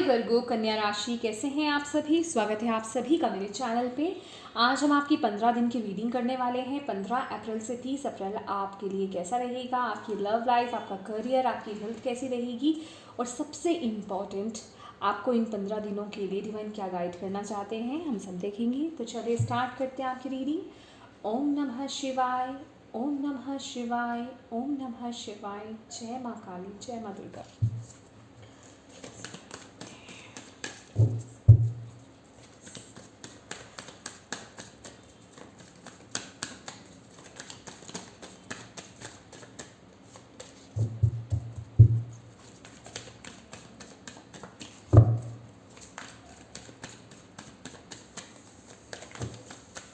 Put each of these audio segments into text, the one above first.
वर्गो कन्या राशि, कैसे हैं आप सभी। स्वागत है आप सभी का मेरे चैनल पे। आज हम आपकी 15 दिन की रीडिंग करने वाले हैं। 15 अप्रैल से 30 अप्रैल आपके लिए कैसा रहेगा, आपकी लव लाइफ, आपका करियर, आपकी हेल्थ कैसी रहेगी, और सबसे इम्पॉर्टेंट आपको इन 15 दिनों के लिए डिवाइन क्या गाइड करना चाहते हैं, हम सब देखेंगे। तो चलिए स्टार्ट करते हैं आपकी रीडिंग। ओम नमः शिवाय, ओम नमः शिवाय, ओम नमः शिवाय। जय माँ काली, जय माँ Durga.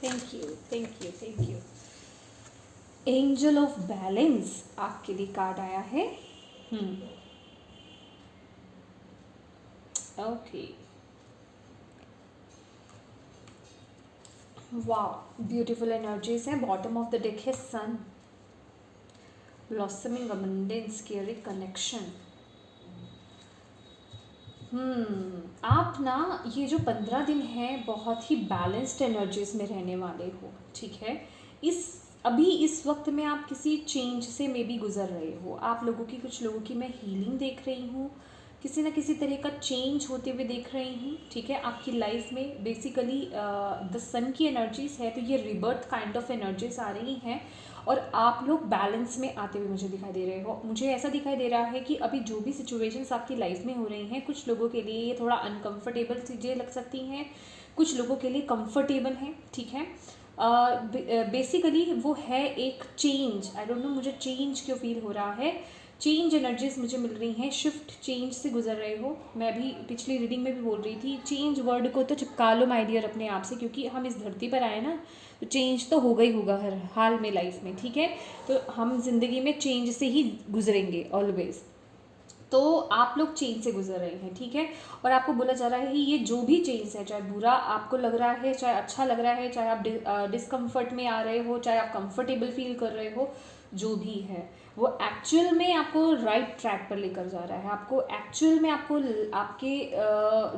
Thank you, thank you, thank you. Angel of balance आपके लिए कार्ड आया है। ओके, वाह, ब्यूटीफुल एनर्जीज है। बॉटम ऑफ द डेक है सन, ब्लॉसमिंग अबंडेंस, केयरिंग कनेक्शन। आप ना ये जो 15 दिन है बहुत ही बैलेंस्ड एनर्जीज में रहने वाले हो, ठीक है। अभी इस वक्त में आप किसी चेंज से मे बी गुजर रहे हो। आप लोगों की, कुछ लोगों की मैं हीलिंग देख रही हूँ, किसी ना किसी तरह का चेंज होते हुए देख रही हूँ, ठीक है। आपकी लाइफ में बेसिकली द सन की एनर्जीज है, तो ये रिबर्थ काइंड ऑफ एनर्जीज आ रही हैं, और आप लोग बैलेंस में आते हुए मुझे दिखाई दे रहे हो। मुझे ऐसा दिखाई दे रहा है कि अभी जो भी सिचुएशंस आपकी लाइफ में हो रही हैं, कुछ लोगों के लिए ये थोड़ा अनकंफर्टेबल चीज़ें लग सकती हैं, कुछ लोगों के लिए कंफर्टेबल हैं, ठीक है। बेसिकली वो है एक चेंज। आई डोंट नो, मुझे चेंज क्यों फील हो रहा है। चेंज एनर्जीज मुझे मिल रही हैं, शिफ्ट चेंज से गुजर रहे हो। मैं भी पिछली रीडिंग में भी बोल रही थी, चेंज वर्ड को तो चिपका लो माय डियर अपने आप से, क्योंकि हम इस धरती पर आए ना, तो चेंज तो होगा ही होगा हर हाल में लाइफ में, ठीक है। तो हम जिंदगी में चेंज से ही गुजरेंगे ऑलवेज। तो आप लोग चेंज से गुजर रहे हैं, ठीक है। और आपको बोला जा रहा है कि ये जो भी चेंज है, चाहे बुरा आपको लग रहा है, चाहे अच्छा लग रहा है, चाहे आप डिस्कम्फर्ट में आ रहे हो, चाहे आप कंफर्टेबल फील कर रहे हो, जो भी है वो एक्चुअल में आपको राइट ट्रैक पर लेकर जा रहा है। आपको एक्चुअल में आपके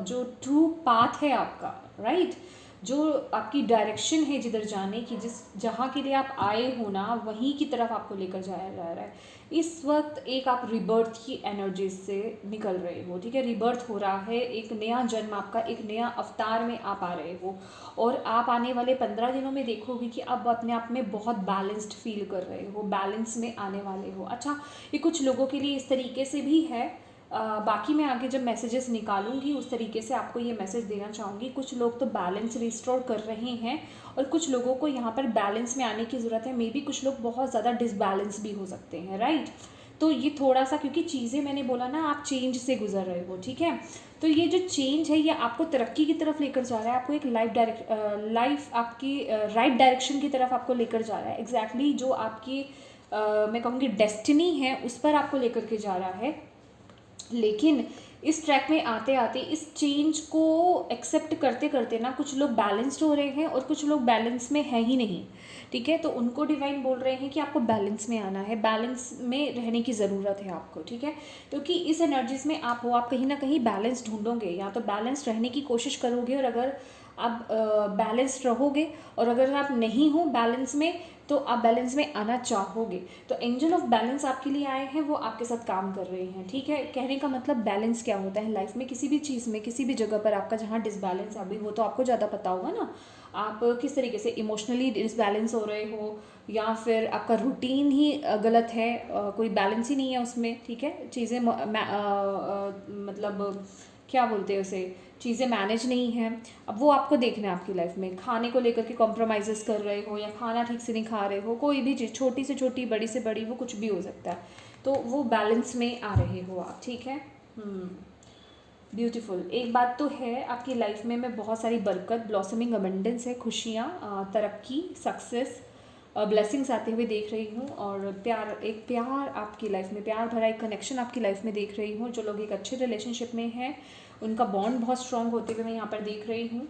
जो ट्रू पाथ है आपका, राइट, जो आपकी डायरेक्शन है जिधर जाने की, जहाँ के लिए आप आए हो ना, वहीं की तरफ आपको लेकर जाया जा रहा है। इस वक्त एक आप रिबर्थ की एनर्जी से निकल रहे हो, ठीक है। रिबर्थ हो रहा है, एक नया जन्म आपका, एक नया अवतार में आप आ रहे हो, और आप आने वाले 15 दिनों में देखोगे कि अब अपने आप में बहुत बैलेंस्ड फील कर रहे हो, बैलेंस में आने वाले हो। अच्छा, ये कुछ लोगों के लिए इस तरीके से भी है। बाकी मैं आगे जब मैसेजेस निकालूंगी उस तरीके से आपको ये मैसेज देना चाहूँगी। कुछ लोग तो बैलेंस रिस्टोर कर रहे हैं, और कुछ लोगों को यहाँ पर बैलेंस में आने की ज़रूरत है। मे बी कुछ लोग बहुत ज़्यादा डिसबैलेंस भी हो सकते हैं, राइट। तो ये थोड़ा सा, क्योंकि चीज़ें मैंने बोला ना, आप चेंज से गुजर रहे हो, ठीक है। तो ये जो चेंज है ये आपको तरक्की की तरफ लेकर जा रहा है, आपको एक लाइफ आपकी राइट डायरेक्शन की तरफ आपको लेकर जा रहा है। एग्जैक्टली जो आपकी मैं कहूँगी डेस्टिनी है, उस पर आपको लेकर के जा रहा है। लेकिन इस ट्रैक में आते आते, इस चेंज को एक्सेप्ट करते करते ना, कुछ लोग बैलेंस्ड हो रहे हैं और कुछ लोग बैलेंस में है ही नहीं, ठीक है। तो उनको डिवाइन बोल रहे हैं कि आपको बैलेंस में आना है, बैलेंस में रहने की ज़रूरत है आपको, ठीक है। क्योंकि इस एनर्जीज में आप हो, आप कहीं ना कहीं बैलेंस ढूंढोगे, या तो बैलेंस रहने की कोशिश करोगे, और अगर आप बैलेंस्ड रहोगे, और अगर आप नहीं हो बैलेंस में, तो आप बैलेंस में आना चाहोगे। तो एंजल ऑफ बैलेंस आपके लिए आए हैं, वो आपके साथ काम कर रहे हैं, ठीक है। कहने का मतलब बैलेंस क्या होता है लाइफ में, किसी भी चीज़ में, किसी भी जगह पर आपका जहाँ डिसबैलेंस है अभी, वो तो आपको ज़्यादा पता होगा ना। आप किस तरीके से इमोशनली डिसबैलेंस हो रहे हो, या फिर आपका रूटीन ही गलत है, कोई बैलेंस ही नहीं है उसमें, ठीक है। चीज़ें मतलब क्या बोलते हैं उसे, चीज़ें मैनेज नहीं हैं। अब वो आपको देखना है आपकी लाइफ में। खाने को लेकर के कॉम्प्रोमाइज़ कर रहे हो, या खाना ठीक से नहीं खा रहे हो, कोई भी चीज़, छोटी से छोटी, बड़ी से बड़ी, वो कुछ भी हो सकता है। तो वो बैलेंस में आ रहे हो आप, ठीक है। ब्यूटीफुल। एक बात तो है, आपकी लाइफ में मैं बहुत सारी बरकत, ब्लॉसमिंग अबंडेंस है, खुशियाँ, तरक्की, सक्सेस, ब्लेसिंग्स आते हुए देख रही हूँ, और एक प्यार आपकी लाइफ में, प्यार भरा एक कनेक्शन आपकी लाइफ में देख रही हूँ। जो लोग एक अच्छे रिलेशनशिप में हैं, उनका बॉन्ड बहुत स्ट्रांग होते हुए मैं यहाँ पर देख रही हूँ।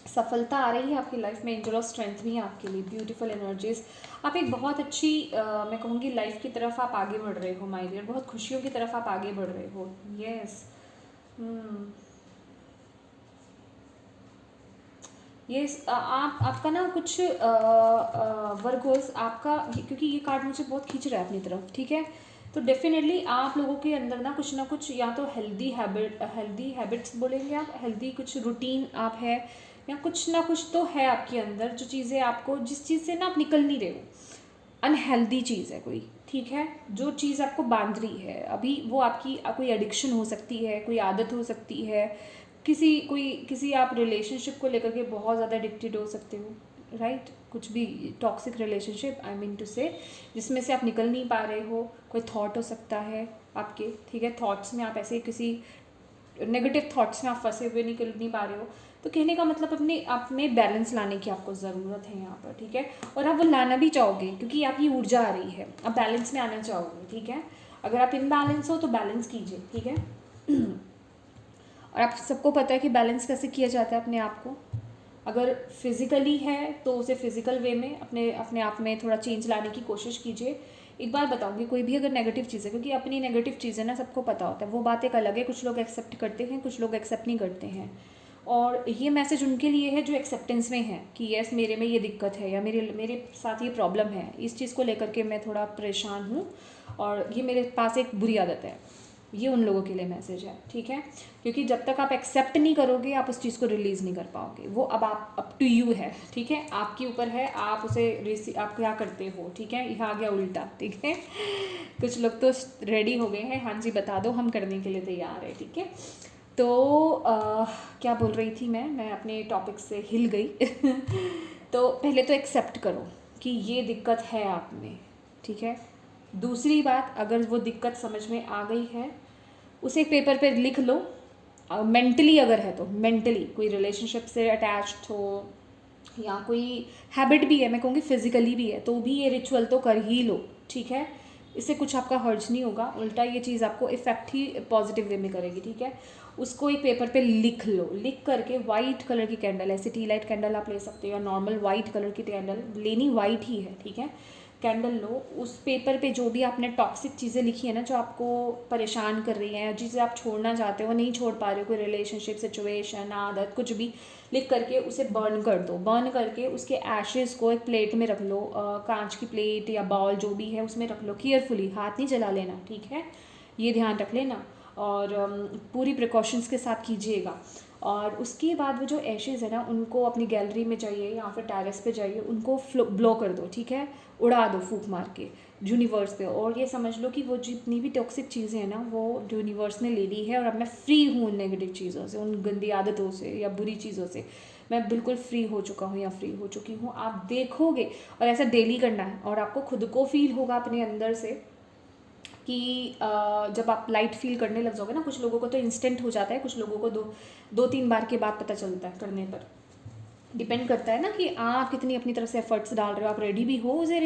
सफलता आ रही है आपकी लाइफ में, एंजल ऑफ स्ट्रेंथ भी है आपके लिए, ब्यूटीफुल एनर्जीज। आप एक बहुत अच्छी मैं कहूँगी लाइफ की तरफ आप आगे बढ़ रहे हो माय डियर, बहुत खुशियों की तरफ आप आगे बढ़ रहे हो। यस, ये आप आपका ना कुछ वर्गोस आपका क्योंकि ये कार्ड मुझे बहुत खींच रहा है अपनी तरफ, ठीक है। तो डेफिनेटली आप लोगों के अंदर ना कुछ या तो हेल्दी हैबिट्स बोलेंगे आप, हेल्दी कुछ रूटीन आप है, या कुछ ना कुछ तो है आपके अंदर जो चीज़ें आपको, जिस चीज़ से ना आप निकल नहीं रहे हो, अनहेल्दी चीज़ है कोई, ठीक है। जो चीज़ आपको बांध रही है अभी, वो आपकी कोई एडिक्शन हो सकती है, कोई आदत हो सकती है, किसी आप रिलेशनशिप को लेकर के बहुत ज़्यादा एडिक्टेड हो सकते हो, राइट। कुछ भी toxic relationship, I mean to say, जिसमें से आप निकल नहीं पा रहे हो। कोई थॉट हो सकता है आपके, ठीक है, थॉट्स में आप ऐसे किसी नेगेटिव थॉट्स में आप फंसे हुए निकल नहीं पा रहे हो। तो कहने का मतलब अपने आप में बैलेंस लाने की आपको ज़रूरत है यहाँ पर, ठीक है। और आप वो लाना भी चाहोगे क्योंकि आपकी ऊर्जा आ रही है, आप बैलेंस में आना चाहोगे, ठीक है। अगर आप इम्बैलेंस हो तो बैलेंस कीजिए, ठीक है। और आप सबको पता है कि बैलेंस कैसे किया जाता है अपने आप को। अगर फिज़िकली है तो उसे फिज़िकल वे में अपने अपने आप में थोड़ा चेंज लाने की कोशिश कीजिए। एक बात बताऊंगी, कोई भी अगर नेगेटिव चीज़ है, क्योंकि अपनी नेगेटिव चीज़ है ना, सबको पता होता है, वो बात एक अलग है, कुछ लोग एक्सेप्ट करते हैं, कुछ लोग एक्सेप्ट नहीं करते हैं। और ये मैसेज उनके लिए है जो एक्सेप्टेंस में है कि यस मेरे में ये दिक्कत है, या मेरे मेरे साथ ये प्रॉब्लम है, इस चीज़ को लेकर के मैं थोड़ा परेशान हूँ और ये मेरे पास एक बुरी आदत है। ये उन लोगों के लिए मैसेज है, ठीक है। क्योंकि जब तक आप एक्सेप्ट नहीं करोगे आप उस चीज़ को रिलीज़ नहीं कर पाओगे। वो अब आप अप टू यू है, ठीक है, आपके ऊपर है, आप उसे आप क्या करते हो, ठीक है। यहाँ आ गया उल्टा, ठीक है। कुछ लोग तो रेडी हो गए हैं, हाँ जी बता दो, हम करने के लिए तैयार है, ठीक है। तो क्या बोल रही थी मैं अपने टॉपिक से हिल गई। तो पहले तो एक्सेप्ट करो कि ये दिक्कत है आप में, ठीक है। दूसरी बात, अगर वो दिक्कत समझ में आ गई है उसे एक पेपर पे लिख लो। मेंटली अगर है तो मेंटली कोई रिलेशनशिप से अटैच्ड हो या कोई हैबिट भी है, मैं कहूँगी फिजिकली भी है, तो भी ये रिचुअल तो कर ही लो, ठीक है। इससे कुछ आपका हर्ज नहीं होगा, उल्टा ये चीज़ आपको इफ़ेक्ट ही पॉजिटिव वे में करेगी, ठीक है। उसको एक पेपर पे लिख लो, लिख करके वाइट कलर की कैंडल, ऐसे टी लाइट कैंडल आप ले सकते हो या नॉर्मल वाइट कलर की कैंडल लेनी, वाइट ही है, ठीक है। कैंडल लो, उस पेपर पे जो भी आपने टॉक्सिक चीज़ें लिखी है ना, जो आपको परेशान कर रही हैं, जिसे आप छोड़ना चाहते हो नहीं छोड़ पा रहे हो, कोई रिलेशनशिप, सिचुएशन, आदत, कुछ भी, लिख करके उसे बर्न कर दो। बर्न करके उसके एशेज़ को एक प्लेट में रख लो, कांच की प्लेट या बाउल जो भी है उसमें रख लो, केयरफुली, हाथ नहीं जला लेना, ठीक है, ये ध्यान रख लेना। और पूरी प्रिकॉशंस के साथ कीजिएगा। और उसके बाद वो जो एशेज़ है ना, उनको अपनी गैलरी में जाइए या फिर टेरेस पे जाइए, उनको ब्लो कर दो, ठीक है, उड़ा दो फूंक मार के यूनिवर्स पे। और ये समझ लो कि वो जितनी भी टॉक्सिक चीज़ें हैं ना, वो यूनिवर्स ने ले ली है और अब मैं फ्री हूँ उन नेगेटिव चीज़ों से, उन गंदी आदतों से या बुरी चीज़ों से। मैं बिल्कुल फ्री हो चुका हूँ या फ्री हो चुकी हूँ। आप देखोगे, और ऐसा डेली करना है, और आपको खुद को फील होगा अपने अंदर से कि जब आप लाइट फील करने लग जाओगे ना, कुछ लोगों को तो इंस्टेंट हो जाता है, कुछ लोगों को दो तीन बार के बाद पता चलता है, करने पर डिपेंड करता है ना कि आप कितनी अपनी तरफ से एफर्ट्स डाल रहे हो, आप रेडी भी हो उसे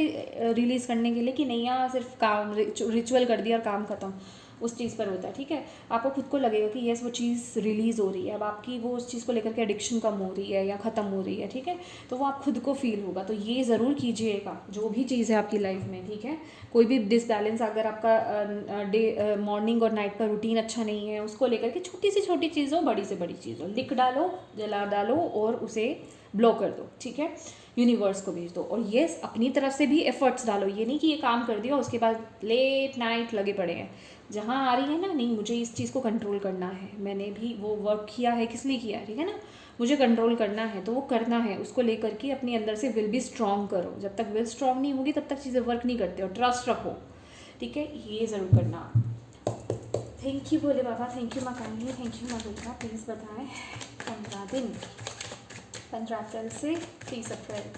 रिलीज़ करने के लिए कि नहीं, या सिर्फ काम रिचुअल कर दिया और काम ख़त्म, उस चीज़ पर होता है, ठीक है। आपको खुद को लगेगा कि यस वो चीज़ रिलीज़ हो रही है, अब आपकी वो उस चीज़ को लेकर के एडिक्शन कम हो रही है या ख़त्म हो रही है, ठीक है। तो वो आप खुद को फील होगा। तो ये ज़रूर कीजिएगा जो भी चीज़ है आपकी लाइफ में, ठीक है। कोई भी डिसबैलेंस, अगर आपका मॉर्निंग और नाइट का रूटीन अच्छा नहीं है, उसको लेकर के छोटी से छोटी चीज़ हो, बड़ी से बड़ी चीज़ हो, लिख डालो, जला डालो और उसे ब्लो कर दो, ठीक है, यूनिवर्स को भेज दो। और ये अपनी तरफ से भी एफर्ट्स डालो, ये नहीं कि ये काम कर दिया उसके बाद लेट नाइट लगे पड़े हैं। जहाँ आ रही है ना, नहीं मुझे इस चीज़ को कंट्रोल करना है, मैंने भी वो वर्क किया है, किस लिए किया है, ठीक है ना, मुझे कंट्रोल करना है, तो वो करना है। उसको लेकर के अपने अंदर से विल भी स्ट्रॉन्ग करो। जब तक विल स्ट्रॉन्ग नहीं होगी तब तक चीज़ें वर्क नहीं करते, और ट्रस्ट रखो, ठीक है, ये ज़रूर करना। Thank you Bhole Baba, thank you माँ काली, थैंक यू माँ दुर्गा। प्लीज़ बताएं 15 दिन, 15 अप्रैल से 30 अप्रैल,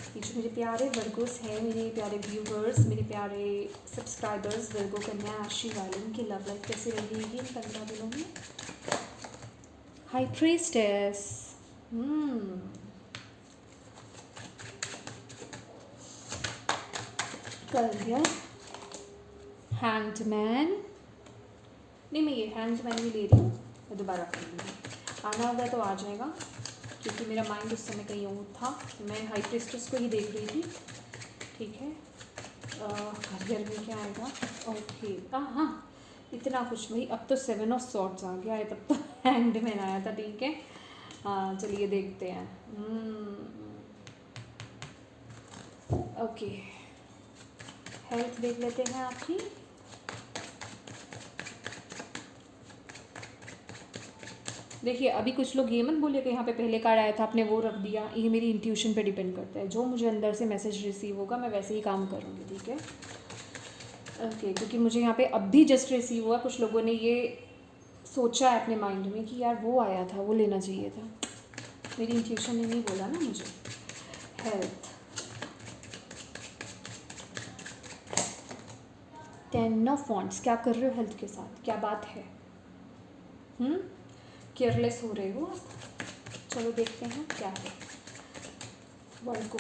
ये जो मेरे प्यारे वर्गोस हैं, मेरे प्यारे व्यूवर्स, मेरे प्यारे सब्सक्राइबर्स, वर्गो कन्या राशि वाले, उनकी लव लाइफ कैसी रहेगी इन 15 दिनों में। हाई प्रीस्टेस, कर दिया हैंडमैन, नहीं मैं ये हैंडमैन ही ले रही हूँ, मैं दोबारा कर लूँगी, आना होगा तो आ जाएगा, क्योंकि मेरा माइंड उस समय कहीं और था, मैं हाई प्रीस्टेस को ही देख रही थी, ठीक है। करियर में क्या आएगा, ओके, हाँ इतना कुछ भाई, अब तो 7 ऑफ सॉर्ड्स आ गया है, तब तो हैंडमैन आया था, ठीक है। हाँ चलिए देखते हैं। ओके, हेल्थ देख लेते हैं आपकी। देखिए अभी कुछ लोग ये मत बोले कि यहाँ पे पहले कार्ड आया था आपने वो रख दिया, ये मेरी इंट्यूशन पे डिपेंड करता है। जो मुझे अंदर से मैसेज रिसीव होगा मैं वैसे ही काम करूँगी, ठीक है। ओके, क्योंकि मुझे यहाँ पे अब भी जस्ट रिसीव हुआ, कुछ लोगों ने ये सोचा है अपने माइंड में कि यार वो आया था, वो लेना चाहिए था। मेरी इंट्यूशन ने नहीं बोला ना मुझे। हेल्थ, 10 ऑफ वॉन्ड्स, क्या कर रहे हो हेल्थ के साथ, क्या बात है? केयरलेस हो रहे हो आप। चलो देखते हैं क्या है। वर्गो,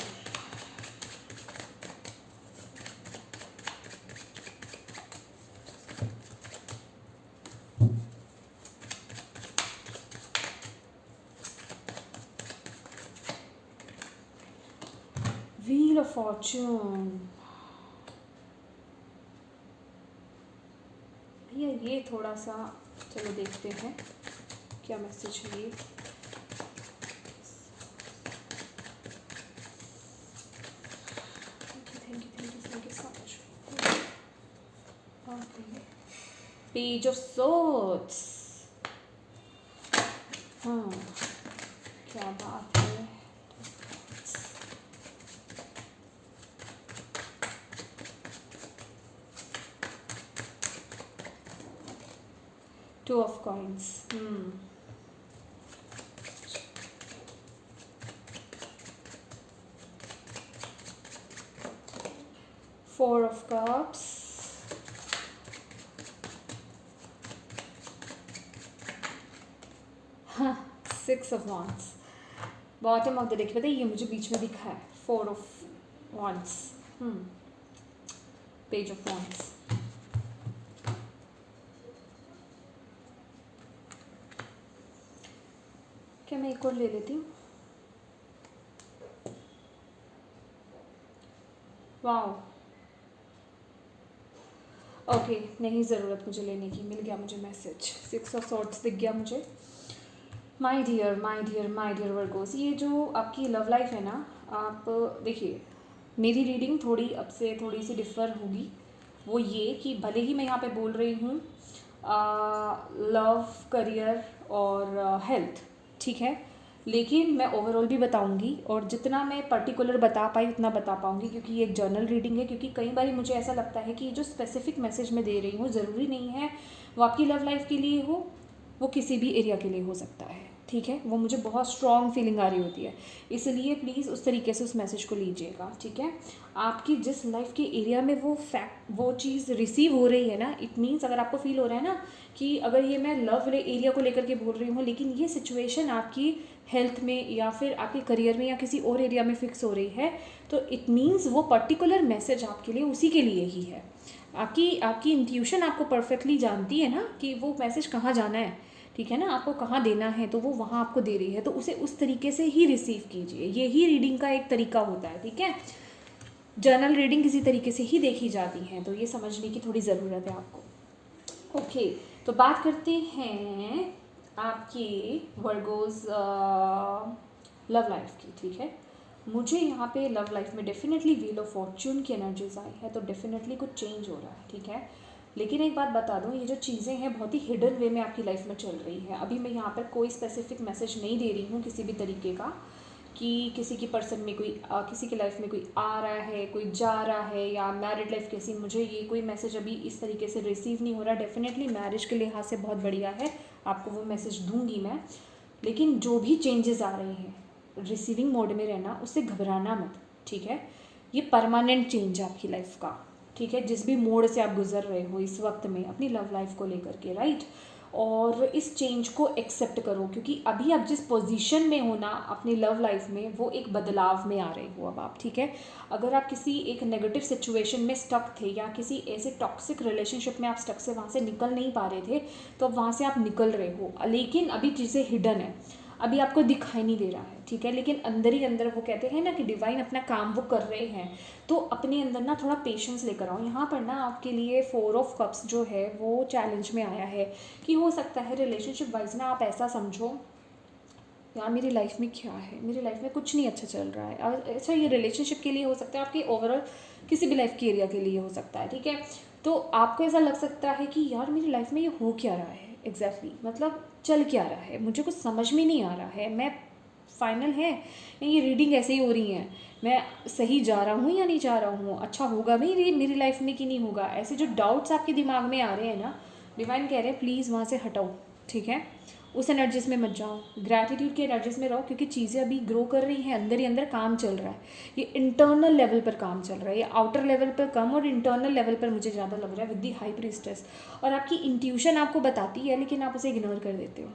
व्हील ऑफ फॉर्चून। भैया ये थोड़ा सा, चलो देखते हैं क्या मैसेज है ये। Thank you so much. Okay, page of swords. हाँ क्या बात है। Two of coins. 4 of cups, हाँ 6 of wands। Bottom of the deck, बताइए ये मुझे बीच में दिखा है 4 of wands, page of wands। क्या मैं एक और ले लेती हूँ? वाओ, ओके नहीं ज़रूरत मुझे लेने की, मिल गया मुझे मैसेज। 6 ऑफ सॉर्ड्स दिख गया मुझे। My dear my dear my dear Virgos, ये जो आपकी लव लाइफ है ना, आप देखिए मेरी रीडिंग थोड़ी अब से थोड़ी सी डिफ़र होगी। वो ये कि भले ही मैं यहाँ पे बोल रही हूँ लव, करियर और हेल्थ, ठीक है, लेकिन मैं ओवरऑल भी बताऊंगी और जितना मैं पर्टिकुलर बता पाई उतना बता पाऊंगी, क्योंकि ये एक जर्नल रीडिंग है। क्योंकि कई बार मुझे ऐसा लगता है कि जो स्पेसिफिक मैसेज मैं दे रही हूँ ज़रूरी नहीं है वो आपकी लव लाइफ के लिए हो, वो किसी भी एरिया के लिए हो सकता है, ठीक है। वो मुझे बहुत स्ट्रॉन्ग फीलिंग आ रही होती है, इसलिए प्लीज़ उस तरीके से उस मैसेज को लीजिएगा, ठीक है। आपकी जिस लाइफ के एरिया में वो चीज़ रिसीव हो रही है ना, इट मीन्स अगर आपको फील हो रहा है ना कि अगर ये मैं लव एरिया को लेकर के बोल रही हूँ लेकिन ये सिचुएशन आपकी हेल्थ में या फिर आपके करियर में या किसी और एरिया में फिक्स हो रही है, तो इट मीन्स वो पर्टिकुलर मैसेज आपके लिए उसी के लिए ही है। आपकी इंट्यूशन आपको परफेक्टली जानती है ना कि वो मैसेज कहाँ जाना है, ठीक है ना, आपको कहाँ देना है, तो वो वहाँ आपको दे रही है, तो उसे उस तरीके से ही रिसीव कीजिए। यही रीडिंग का एक तरीका होता है, ठीक है। जर्नल रीडिंग किसी तरीके से ही देखी जाती है, तो ये समझने की थोड़ी ज़रूरत है आपको। ओके, तो बात करते हैं आपकी वर्गोज लव लाइफ की, ठीक है। मुझे यहाँ पे लव लाइफ में डेफिनेटली व्हील ऑफ फॉर्चून की एनर्जीज आई है, तो डेफिनेटली कुछ चेंज हो रहा है, ठीक है। लेकिन एक बात बता दूँ, ये जो चीज़ें हैं बहुत ही हिडन वे में आपकी लाइफ में चल रही है। अभी मैं यहाँ पर कोई स्पेसिफिक मैसेज नहीं दे रही हूँ किसी भी तरीके का कि किसी की पर्सन में कोई किसी की लाइफ में कोई आ रहा है, कोई जा रहा है, या मैरिड लाइफ कैसी, मुझे ये कोई मैसेज अभी इस तरीके से रिसीव नहीं हो रहा। डेफिनेटली मैरिज के लिहाज से बहुत बढ़िया है, आपको वो मैसेज दूंगी मैं। लेकिन जो भी चेंजेस आ रहे हैं, रिसीविंग मोड में रहना, उससे घबराना मत, ठीक है। ये परमानेंट चेंज है आपकी लाइफ का, ठीक है। जिस भी मोड से आप गुजर रहे हो इस वक्त में अपनी लव लाइफ को लेकर के, राइट, और इस चेंज को एक्सेप्ट करो, क्योंकि अभी आप जिस पोजीशन में हो ना अपनी लव लाइफ में, वो एक बदलाव में आ रहे हो अब आप, ठीक है। अगर आप किसी एक नेगेटिव सिचुएशन में स्टक थे या किसी ऐसे टॉक्सिक रिलेशनशिप में आप स्टक से वहाँ से निकल नहीं पा रहे थे, तो अब वहाँ से आप निकल रहे हो, लेकिन अभी चीज़ें हिडन है, अभी आपको दिखाई नहीं दे रहा है, ठीक है। लेकिन अंदर ही अंदर वो कहते हैं ना कि डिवाइन अपना काम वो कर रहे हैं, तो अपने अंदर ना थोड़ा पेशेंस लेकर आओ। यहाँ पर ना आपके लिए 4 ऑफ कप्स जो है वो चैलेंज में आया है कि हो सकता है रिलेशनशिप वाइज ना आप ऐसा समझो यार मेरी लाइफ में क्या है, मेरी लाइफ में कुछ नहीं अच्छा चल रहा है। अच्छा, ये रिलेशनशिप के लिए हो सकता है, आपके ओवरऑल किसी भी लाइफ के एरिया के लिए हो सकता है, ठीक है। तो आपको ऐसा लग सकता है कि यार मेरी लाइफ में ये हो क्या रहा है एग्जैक्टली, मतलब चल क्या रहा है, मुझे कुछ समझ में नहीं आ रहा है, मैं फाइनल है या ये रीडिंग ऐसे ही हो रही है, मैं सही जा रहा हूँ या नहीं जा रहा हूँ, अच्छा होगा भी मेरी लाइफ में कि नहीं होगा। ऐसे जो डाउट्स आपके दिमाग में आ रहे हैं ना, डिवाइन कह रहे हैं प्लीज़ वहाँ से हटाओ, ठीक है। उस एनर्जीज में मत जाओ, ग्रैटिट्यूड के एनर्जीज में रहो, क्योंकि चीज़ें अभी ग्रो कर रही हैं, अंदर ही अंदर काम चल रहा है। ये इंटरनल लेवल पर काम चल रहा है, ये आउटर लेवल पर कम और इंटरनल लेवल पर मुझे ज़्यादा लग रहा है विद दी हाई प्रीस्टेस। और आपकी इंट्यूशन आपको बताती है लेकिन आप उसे इग्नोर कर देते हो,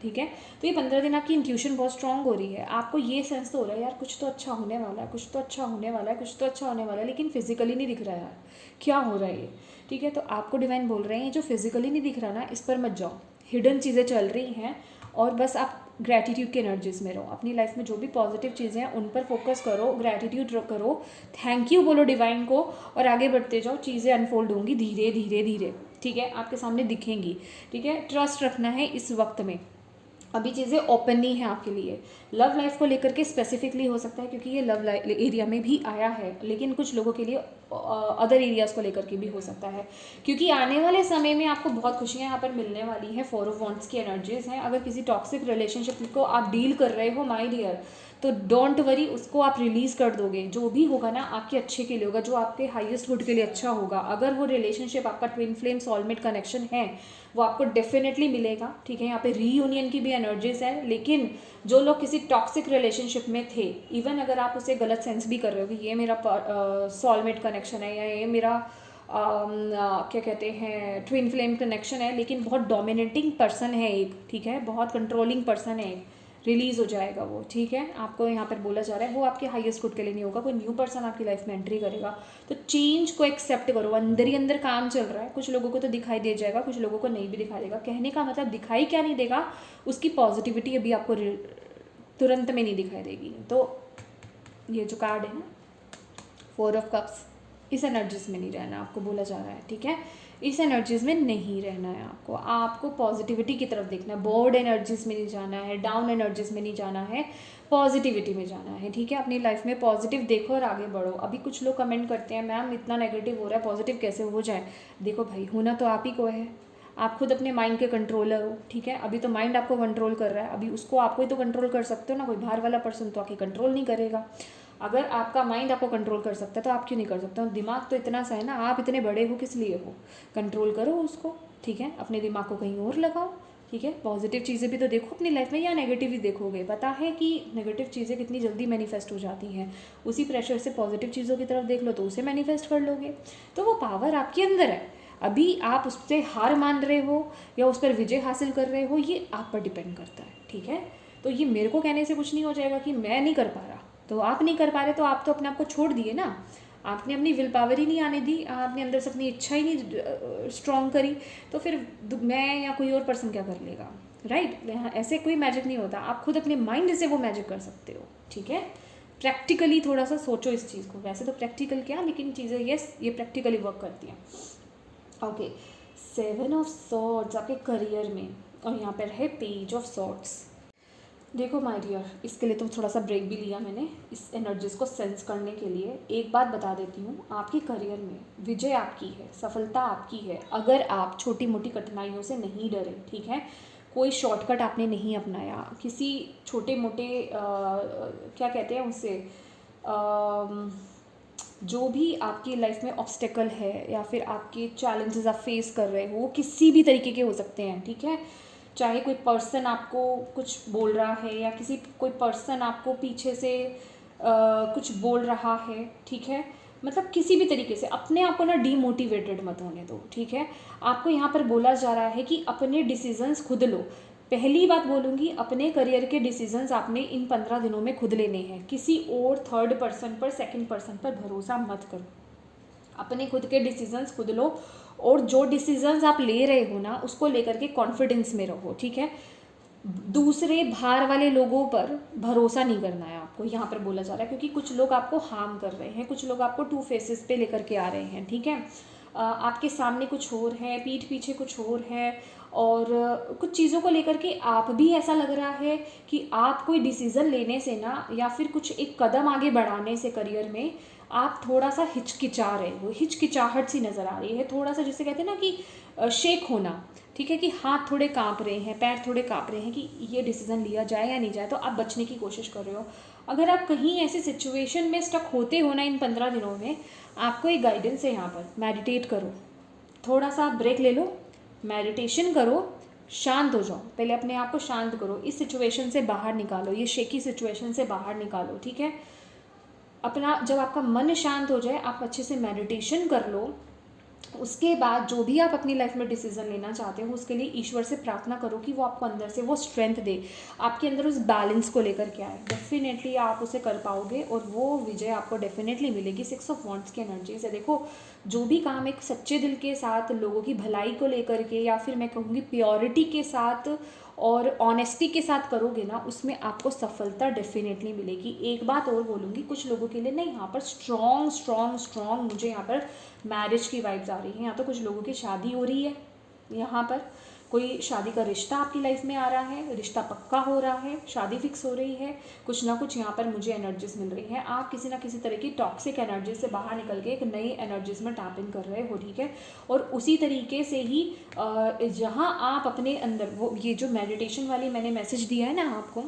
ठीक है। तो ये 15 दिन आपकी इंट्यूशन बहुत स्ट्रांग हो रही है, आपको ये सेंस तो हो रहा है यार कुछ तो अच्छा होने वाला है, कुछ तो अच्छा होने वाला है, कुछ तो अच्छा होने वाला है, लेकिन फिजिकली नहीं दिख रहा है यार, क्या हो रहा है ये, ठीक है। तो आपको डिवाइन बोल रहे हैं जो फिजिकली नहीं दिख रहा ना, इस पर मत जाओ, हिडन चीज़ें चल रही हैं, और बस आप ग्रैटिट्यूड के एनर्जीज में रहो। अपनी लाइफ में जो भी पॉजिटिव चीज़ें हैं उन पर फोकस करो, ग्रैटिट्यूड करो, थैंक यू बोलो डिवाइन को, और आगे बढ़ते जाओ। चीज़ें अनफोल्ड होंगी धीरे धीरे धीरे, ठीक है, आपके सामने दिखेंगी, ठीक है। ट्रस्ट रखना है इस वक्त में, अभी चीज़ें ओपन नहीं है आपके लिए। लव लाइफ को लेकर के स्पेसिफिकली हो सकता है क्योंकि ये लव एरिया में भी आया है, लेकिन कुछ लोगों के लिए अदर एरियाज़ को लेकर के भी हो सकता है, क्योंकि आने वाले समय में आपको बहुत खुशियाँ यहाँ पर मिलने वाली हैं। 4 ऑफ वॉन्ड्स की एनर्जीज हैं। अगर किसी टॉक्सिक रिलेशनशिप को आप डील कर रहे हो माय डियर, तो डोंट वरी, उसको आप रिलीज़ कर दोगे। जो भी होगा ना आपके अच्छे के लिए होगा, जो आपके हाईएस्ट गुड के लिए अच्छा होगा। अगर वो रिलेशनशिप आपका ट्विन फ्लेम सोलमेट कनेक्शन है, वो आपको डेफिनेटली मिलेगा, ठीक है। यहाँ पे रीयूनियन की भी एनर्जीज है, लेकिन जो लोग किसी टॉक्सिक रिलेशनशिप में थे, इवन अगर आप उसे गलत सेंस भी कर रहे हो कि ये मेरा सोलमेट कनेक्शन है या ये मेरा क्या कहते हैं ट्विन फ्लेम कनेक्शन है, लेकिन बहुत डोमिनेटिंग पर्सन है एक, ठीक है, बहुत कंट्रोलिंग पर्सन है एक, रिलीज़ हो जाएगा वो, ठीक है। आपको यहाँ पर बोला जा रहा है वो आपके हाईएस्ट गुड के लिए नहीं होगा, कोई न्यू पर्सन आपकी लाइफ में एंट्री करेगा। तो चेंज को एक्सेप्ट करो, अंदर ही अंदर काम चल रहा है। कुछ लोगों को तो दिखाई दे जाएगा, कुछ लोगों को नहीं भी दिखाई देगा। कहने का मतलब दिखाई क्या नहीं देगा, उसकी पॉजिटिविटी अभी आपको तुरंत में नहीं दिखाई देगी। तो ये जो कार्ड है ना 4 ऑफ कप्स, इस एनर्जीज में नहीं रहना आपको बोला जा रहा है, ठीक है। इस एनर्जीज में नहीं रहना है आपको पॉजिटिविटी की तरफ देखना है। बोर्ड एनर्जीज में नहीं जाना है, डाउन एनर्जीज में नहीं जाना है, पॉजिटिविटी में जाना है, ठीक है। अपनी लाइफ में पॉजिटिव देखो और आगे बढ़ो। अभी कुछ लोग कमेंट करते हैं मैम इतना नेगेटिव हो रहा है, पॉजिटिव कैसे हो जाए। देखो भाई, होना तो आप ही को है, आप खुद अपने माइंड के कंट्रोलर हो, ठीक है। अभी तो माइंड आपको कंट्रोल कर रहा है, अभी उसको आपको ही तो कंट्रोल कर सकते हो ना, कोई बाहर वाला पर्सन तो आके कंट्रोल नहीं करेगा। अगर आपका माइंड आपको कंट्रोल कर सकता है तो आप क्यों नहीं कर सकते हो। दिमाग तो इतना सा है ना, आप इतने बड़े हो किस लिए हो, कंट्रोल करो उसको, ठीक है। अपने दिमाग को कहीं और लगाओ, ठीक है। पॉजिटिव चीज़ें भी तो देखो अपनी लाइफ में, या नेगेटिव ही देखोगे। पता है कि नेगेटिव चीज़ें कितनी जल्दी मैनिफेस्ट हो जाती हैं, उसी प्रेशर से पॉजिटिव चीज़ों की तरफ देख लो तो उसे मैनिफेस्ट कर लोगे। तो वो पावर आपके अंदर है। अभी आप उससे हार मान रहे हो या उस पर विजय हासिल कर रहे हो, ये आप पर डिपेंड करता है, ठीक है। तो ये मेरे को कहने से कुछ नहीं हो जाएगा कि मैं नहीं कर पा रहा, तो आप नहीं कर पा रहे तो आप तो अपने आप को छोड़ दिए ना, आपने अपनी विल पावर ही नहीं आने दी, आपने अंदर से अपनी इच्छा ही नहीं स्ट्रॉन्ग करी, तो फिर मैं या कोई और पर्सन क्या कर लेगा, राइट। ऐसे कोई मैजिक नहीं होता, आप खुद अपने माइंड से वो मैजिक कर सकते हो, ठीक है। प्रैक्टिकली थोड़ा सा सोचो इस चीज़ को, वैसे तो प्रैक्टिकल क्या, लेकिन चीज़ें यस ये प्रैक्टिकली वर्क करती हैं। ओके, 7 ऑफ सॉर्ड्स आपके करियर में, और यहाँ पर है पेज ऑफ सॉर्ड्स। देखो माय डियर, इसके लिए तो थोड़ा सा ब्रेक भी लिया मैंने इस एनर्जीज़ को सेंस करने के लिए। एक बात बता देती हूँ, आपके करियर में विजय आपकी है, सफलता आपकी है, अगर आप छोटी मोटी कठिनाइयों से नहीं डरे, ठीक है। कोई शॉर्टकट आपने नहीं अपनाया, किसी छोटे मोटे क्या कहते हैं उसे, जो भी आपकी लाइफ में ऑब्स्टेकल है या फिर आपके चैलेंजेस आप फेस कर रहे हो, वो किसी भी तरीके के हो सकते हैं, ठीक है। चाहे कोई पर्सन आपको कुछ बोल रहा है या कोई पर्सन आपको पीछे से कुछ बोल रहा है, ठीक है। मतलब किसी भी तरीके से अपने आप को ना डीमोटिवेटेड मत होने दो, ठीक है। आपको यहाँ पर बोला जा रहा है कि अपने डिसीजंस खुद लो। पहली बात बोलूँगी, अपने करियर के डिसीजंस आपने इन 15 दिनों में खुद लेने हैं। किसी और थर्ड पर्सन पर, सेकंड पर्सन पर भरोसा मत करो, अपने खुद के डिसीजंस खुद लो, और जो डिसीजंस आप ले रहे हो ना उसको लेकर के कॉन्फिडेंस में रहो, ठीक है। दूसरे बाहर वाले लोगों पर भरोसा नहीं करना है आपको, यहाँ पर बोला जा रहा है, क्योंकि कुछ लोग आपको हार्म कर रहे हैं, कुछ लोग आपको 2 फेसेस पे लेकर के आ रहे हैं, ठीक है। आपके सामने कुछ और है, पीठ पीछे कुछ और है, और कुछ चीज़ों को लेकर के आप भी ऐसा लग रहा है कि आप कोई डिसीज़न लेने से ना, या फिर कुछ एक कदम आगे बढ़ाने से करियर में आप थोड़ा सा हिचकिचा रहे हो, हिचकिचाहट सी नज़र आ रही है, थोड़ा सा जिसे कहते हैं ना कि शेक होना, ठीक है, कि हाथ थोड़े कांप रहे हैं, पैर थोड़े कांप रहे हैं कि ये डिसीज़न लिया जाए या नहीं जाए, तो आप बचने की कोशिश कर रहे हो। अगर आप कहीं ऐसी सिचुएशन में स्टक होते हो ना इन 15 दिनों में, आपको एक गाइडेंस है यहाँ पर, मेडिटेट करो, थोड़ा सा ब्रेक ले लो, मेडिटेशन करो, शांत हो जाओ, पहले अपने आप को शांत करो, इस सिचुएशन से बाहर निकालो, ये शेकी सिचुएशन से बाहर निकालो, ठीक है। अपना जब आपका मन शांत हो जाए, आप अच्छे से मेडिटेशन कर लो, उसके बाद जो भी आप अपनी लाइफ में डिसीजन लेना चाहते हो उसके लिए ईश्वर से प्रार्थना करो कि वो आपको अंदर से वो स्ट्रेंथ दे, आपके अंदर उस बैलेंस को लेकर के आए, डेफिनेटली आप उसे कर पाओगे और वो विजय आपको डेफिनेटली मिलेगी। 6 ऑफ वॉन्ड्स की एनर्जी से देखो, जो भी काम एक सच्चे दिल के साथ, लोगों की भलाई को लेकर के, या फिर मैं कहूँगी प्योरिटी के साथ और ऑनेस्टी के साथ करोगे ना, उसमें आपको सफलता डेफिनेटली मिलेगी। एक बात और बोलूँगी, कुछ लोगों के लिए ना यहाँ पर स्ट्रॉन्ग मुझे यहाँ पर मैरिज की वाइब्स आ रही हैं। यहाँ तो कुछ लोगों की शादी हो रही है, यहाँ पर कोई शादी का रिश्ता आपकी लाइफ में आ रहा है, रिश्ता पक्का हो रहा है, शादी फिक्स हो रही है, कुछ ना कुछ यहाँ पर मुझे एनर्जीज मिल रही है। आप किसी ना किसी तरह की टॉक्सिक एनर्जी से बाहर निकल के एक नई एनर्जीज में टैप इन कर रहे हो, ठीक है। और उसी तरीके से ही जहाँ आप अपने अंदर वो ये जो मेडिटेशन वाली मैंने मैसेज दिया है ना आपको,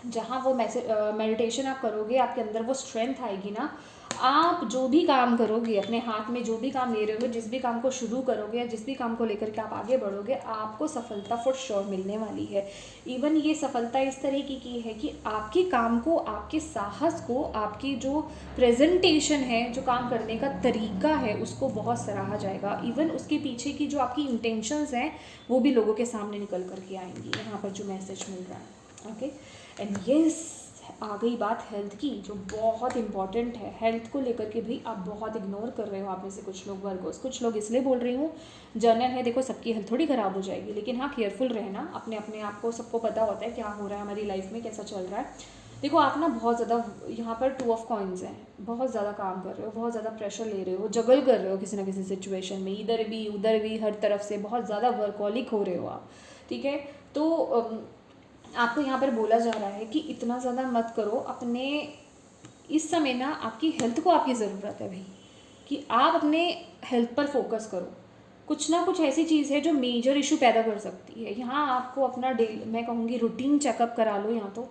जहाँ वो मेडिटेशन आप करोगे, आपके अंदर वो स्ट्रेंथ आएगी ना, आप जो भी काम करोगे, अपने हाथ में जो भी काम ले रहे हो, जिस भी काम को शुरू करोगे या जिस भी काम को लेकर के आप आगे बढ़ोगे, आपको सफलता फॉर श्योर मिलने वाली है। इवन ये सफलता इस तरीके की है कि आपके काम को, आपके साहस को, आपकी जो प्रेजेंटेशन है, जो काम करने का तरीका है, उसको बहुत सराहा जाएगा। इवन उसके पीछे की जो आपकी इंटेंशंस हैं वो भी लोगों के सामने निकल करके आएंगी, यहाँ पर जो मैसेज मिल रहा है। ओके, एंड यस, आ गई बात हेल्थ की, जो बहुत इंपॉर्टेंट है। हेल्थ को लेकर के भी आप बहुत इग्नोर कर रहे हो, आप में से कुछ लोग वर्गोस, कुछ लोग इसलिए बोल रही हूँ, जर्नल है, देखो सबकी हेल्थ थोड़ी ख़राब हो जाएगी, लेकिन हाँ केयरफुल रहना, अपने आप को, सबको पता होता है क्या हो रहा है हमारी लाइफ में, कैसा चल रहा है। देखो आप ना बहुत ज़्यादा यहाँ पर 2 ऑफ कॉइन्स हैं, बहुत ज़्यादा काम कर रहे हो, बहुत ज़्यादा प्रेशर ले रहे हो, जगल कर रहे हो किसी ना किसी सिचुएशन में, इधर भी उधर भी, हर तरफ से बहुत ज़्यादा वर्कॉलिक हो रहे हो आप, ठीक है। तो आपको यहाँ पर बोला जा रहा है कि इतना ज़्यादा मत करो, अपने इस समय ना आपकी हेल्थ को आपकी ज़रूरत है भाई, कि आप अपने हेल्थ पर फोकस करो। कुछ ना कुछ ऐसी चीज़ है जो मेजर इशू पैदा कर सकती है। यहाँ आपको अपना मैं कहूँगी रूटीन चेकअप करा लो, यहाँ तो,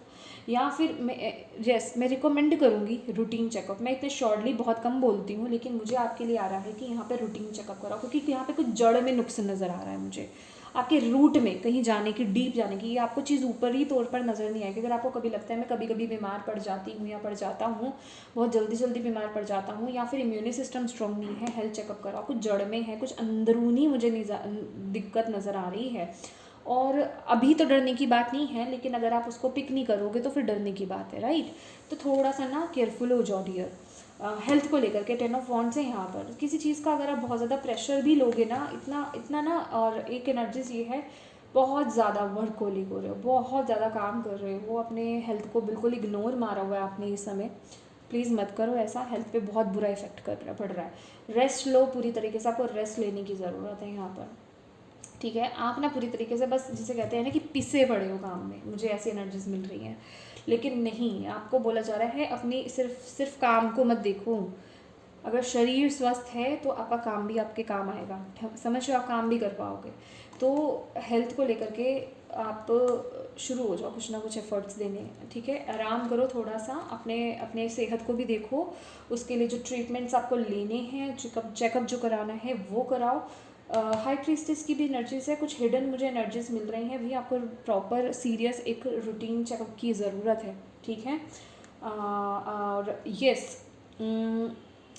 या फिर मैं रिकमेंड करूँगी रूटीन चेकअप। मैं इतने शॉर्टली बहुत कम बोलती हूँ, लेकिन मुझे आपके लिए आ रहा है कि यहाँ पर रूटीन चेकअप कराओ, क्योंकि यहाँ पे कुछ जड़ में नुक्स नज़र आ रहा है मुझे, आपके रूट में कहीं जाने की, डीप जाने की। ये आपको चीज़ ऊपरी तौर पर नज़र नहीं आएगी। अगर आपको कभी लगता है मैं कभी कभी बीमार पड़ जाती हूँ या पड़ जाता हूँ, बहुत जल्दी बीमार पड़ जाता हूँ, या फिर इम्यूनी सिस्टम स्ट्रॉन्ग नहीं है, हेल्थ चेकअप कराओ। कुछ जड़ में है, कुछ अंदरूनी मुझे दिक्कत नज़र आ रही है, और अभी तो डरने की बात नहीं है, लेकिन अगर आप उसको पिक नहीं करोगे तो फिर डरने की बात है, राइट। तो थोड़ा सा ना केयरफुल हो जाओ डियर, हेल्थ को लेकर के। 10 ऑफ वॉन्ड्स है यहाँ पर। किसी चीज़ का अगर आप बहुत ज़्यादा प्रेशर भी लोगे ना, इतना ना, और एक एनर्जीज ये है, बहुत ज़्यादा वर्कहोलिक हो रहे हो, बहुत ज़्यादा काम कर रहे हो, अपने हेल्थ को बिल्कुल इग्नोर मारा हुआ है आपने इस समय। प्लीज़ मत करो ऐसा, हेल्थ पे बहुत बुरा इफेक्ट पड़ रहा है। रेस्ट लो पूरी तरीके से, आपको रेस्ट लेने की ज़रूरत है यहाँ पर, ठीक है। आप ना पूरी तरीके से, बस जिसे कहते हैं ना कि पिसे पड़े हो काम में, मुझे ऐसी एनर्जीज मिल रही हैं। लेकिन नहीं, आपको बोला जा रहा है अपनी सिर्फ काम को मत देखो। अगर शरीर स्वस्थ है तो आपका काम भी आपके काम आएगा, समझ लो, आप काम भी कर पाओगे। तो हेल्थ को लेकर के आप शुरू हो जाओ कुछ ना कुछ एफर्ट्स देने, ठीक है। आराम करो थोड़ा सा, अपने सेहत को भी देखो, उसके लिए जो ट्रीटमेंट्स आपको लेने हैं, चेकअप जो कराना है वो कराओ। हाई प्रीस्टेस की भी एनर्जीज है, कुछ हिडन मुझे एनर्जीज मिल रही हैं भी, आपको प्रॉपर सीरियस एक रूटीन चेकअप की ज़रूरत है, ठीक है। और यस,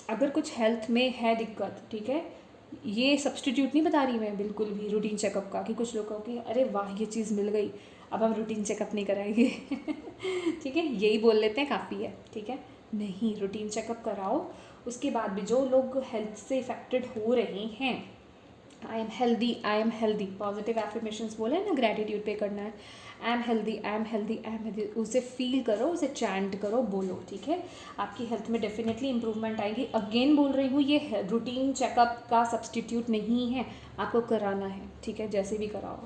अगर कुछ हेल्थ में है दिक्कत, ठीक है, ये सब्सटीट्यूट नहीं बता रही मैं बिल्कुल भी रूटीन चेकअप का, कि कुछ लोग कहो कि अरे वाह ये चीज़ मिल गई, अब हम रूटीन चेकअप नहीं कराएंगे ठीक है, यही बोल लेते हैं काफ़ी है, ठीक है। नहीं, रूटीन चेकअप कराओ। उसके बाद भी जो लोग हेल्थ से इफ़ेक्टेड हो रहे हैं, I am healthy, positive affirmations बोले ना, ग्रैटिट्यूड पे करना है, I am healthy, I am healthy, I am healthy, उसे फील करो, उसे चैंट करो, बोलो, ठीक है। आपकी हेल्थ में डेफिनेटली इंप्रूवमेंट आएगी। अगेन बोल रही हूँ, ये रूटीन चेकअप का सब्सटीट्यूट नहीं है, आपको कराना है, ठीक है, जैसे भी कराओ।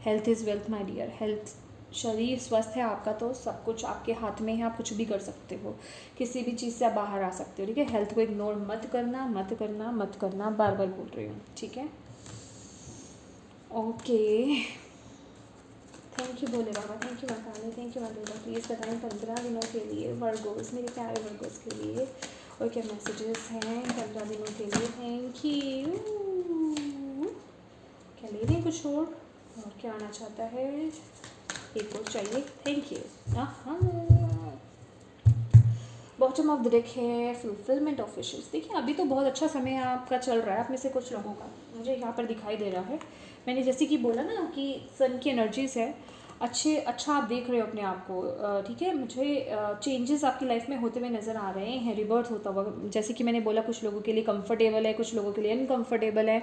Health is wealth my dear. Health, शरीर स्वस्थ है आपका तो सब कुछ आपके हाथ में है, आप कुछ भी कर सकते हो, किसी भी चीज़ से आप बाहर आ सकते हो, ठीक है। हेल्थ को इग्नोर मत करना, मत करना, मत करना, बार बार बोल रही हूँ, ठीक है। Okay, thank you Bhole Baba, thank you मकानी, थैंक यू माता। प्लीज़ बताएं 15 दिनों के लिए वर्गोस, मेरे प्यारे वर्गोस के लिए, और क्या मैसेजेस हैं 15 दिनों के लिए। Thank you. क्या ले रहे हैं कुछ और क्या आना चाहता है? एक और चाहिए, थैंक यू। हाँ, बॉटम ऑफ द डेक है फुलफिलमेंट ऑफ विशेस। देखिए अभी तो बहुत अच्छा समय आपका चल रहा है, आप में से कुछ लोगों का मुझे यहाँ पर दिखाई दे रहा है। मैंने जैसे कि बोला ना कि सन की एनर्जीज है, अच्छा आप देख रहे हो अपने आप को, ठीक है। मुझे चेंजेस आपकी लाइफ में होते हुए नज़र आ रहे हैं, रिबर्थ होता हुआ। जैसे कि मैंने बोला, कुछ लोगों के लिए कंफर्टेबल है, कुछ लोगों के लिए अनकंफर्टेबल है।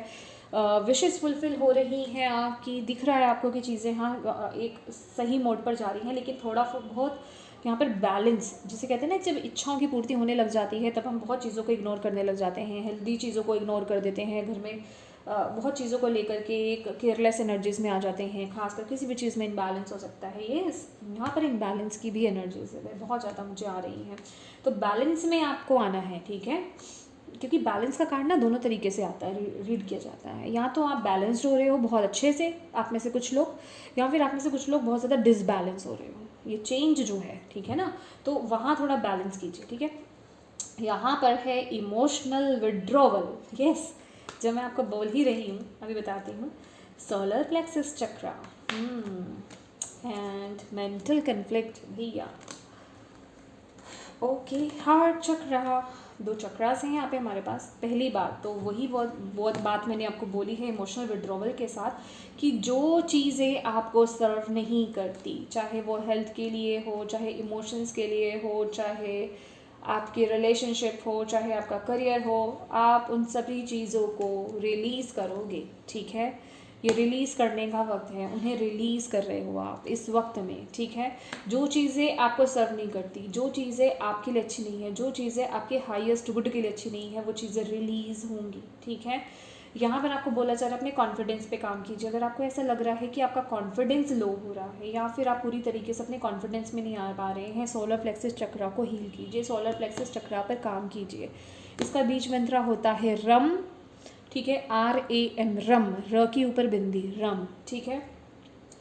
विशेस फुलफिल हो रही हैं आपकी, दिख रहा है आपको कि चीज़ें हाँ एक सही मोड पर जा रही हैं, लेकिन थोड़ा बहुत यहाँ पर बैलेंस, जिसे कहते हैं ना, जब इच्छाओं की पूर्ति होने लग जाती है तब हम बहुत चीज़ों को इग्नोर करने लग जाते हैं, हेल्दी चीज़ों को इग्नोर कर देते हैं, घर में बहुत चीज़ों को लेकर के एक केयरलेस एनर्जीज में आ जाते हैं, खासकर किसी भी चीज़ में इम्बैलेंस हो सकता है। ये यहाँ पर इम्बैलेंस की भी एनर्जीज है बहुत ज़्यादा मुझे आ रही हैं, तो बैलेंस में आपको आना है, ठीक है। क्योंकि बैलेंस का कार्ड ना दोनों तरीके से आता है, रीड किया जाता है। या तो आप बैलेंस्ड हो रहे हो बहुत अच्छे से, आप में से कुछ लोग, या फिर आप में से कुछ लोग बहुत ज़्यादा डिसबैलेंस हो रहे हो। ये चेंज जो है, ठीक है ना, तो वहाँ थोड़ा बैलेंस कीजिए, ठीक है। यहाँ पर है इमोशनल विड्रॉवल, यस, जब मैं आपको बोल ही रही हूँ अभी बताती हूँ। Solar plexus chakra and mental conflict भैया। ओके, हार्ट चक्रा, 2 चक्रास हैं यहाँ पे हमारे पास। पहली बात तो वही बहुत बात मैंने आपको बोली है इमोशनल विड्रॉवल के साथ, कि जो चीज़ें आपको सर्व नहीं करती, चाहे वो हेल्थ के लिए हो, चाहे इमोशंस के लिए हो, चाहे आपकी रिलेशनशिप हो, चाहे आपका करियर हो, आप उन सभी चीज़ों को रिलीज़ करोगे, ठीक है। ये रिलीज़ करने का वक्त है, उन्हें रिलीज़ कर रहे हो आप इस वक्त में, ठीक है। जो चीज़ें आपको सर्व नहीं करती, जो चीज़ें आपके लिए अच्छी नहीं है, जो चीज़ें आपके हाईएस्ट गुड के लिए अच्छी नहीं है, वो चीज़ें रिलीज़ होंगी, ठीक है। यहाँ पर आपको बोला जा रहा है अपने कॉन्फिडेंस पे काम कीजिए। अगर आपको ऐसा लग रहा है कि आपका कॉन्फिडेंस लो हो रहा है, या फिर आप पूरी तरीके से अपने कॉन्फिडेंस में नहीं आ पा रहे हैं, सोलर प्लेक्सस चक्रा को हील कीजिए, सोलर प्लेक्सस चक्रा पर काम कीजिए। इसका बीज मंत्र होता है रम, ठीक है, RAM, रम, र के ऊपर बिंदी, रम, ठीक है।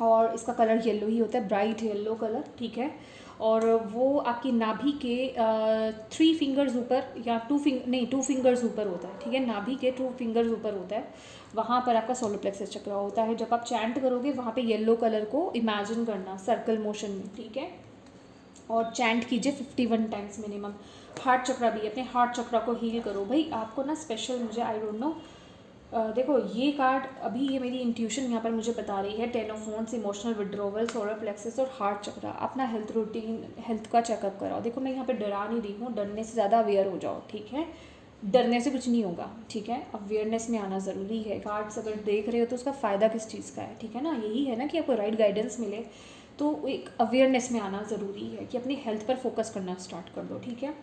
और इसका कलर येलो ही होता है, ब्राइट येलो कलर, ठीक है। और वो आपकी नाभि के 3 फिंगर्स ऊपर, या 2 फिंगर्स ऊपर होता है, ठीक है। नाभि के 2 फिंगर्स ऊपर होता है, वहाँ पर आपका सोलर प्लेक्सस चक्र होता है। जब आप चैंट करोगे वहाँ पे येलो कलर को इमेजिन करना सर्कल मोशन में, ठीक है। और चैंट कीजिए 51 टाइम्स मिनिमम। हार्ट चक्रा भी, अपने हार्ट चक्रा को हील करो भाई। आपको ना स्पेशल, मुझे आई डोंट नो, देखो ये कार्ड अभी, ये मेरी इंट्यूशन यहाँ पर मुझे बता रही है, 10 of wands, emotional withdrawal, solar plexus और हार्ट चक्रा। अपना हेल्थ रूटीन, हेल्थ का चेकअप कराओ। देखो मैं यहाँ पे डरा नहीं रही हूँ, डरने से ज़्यादा अवेयर हो जाओ, ठीक है। डरने से कुछ नहीं होगा, ठीक है। अवेयरनेस में आना ज़रूरी है। कार्ड्स अगर देख रहे हो तो उसका फ़ायदा किस चीज़ का है, ठीक है ना। यही है ना कि आपको राइट गाइडेंस मिले, तो एक अवेयरनेस में आना ज़रूरी है कि अपनी हेल्थ पर फोकस करना स्टार्ट कर दो, ठीक है।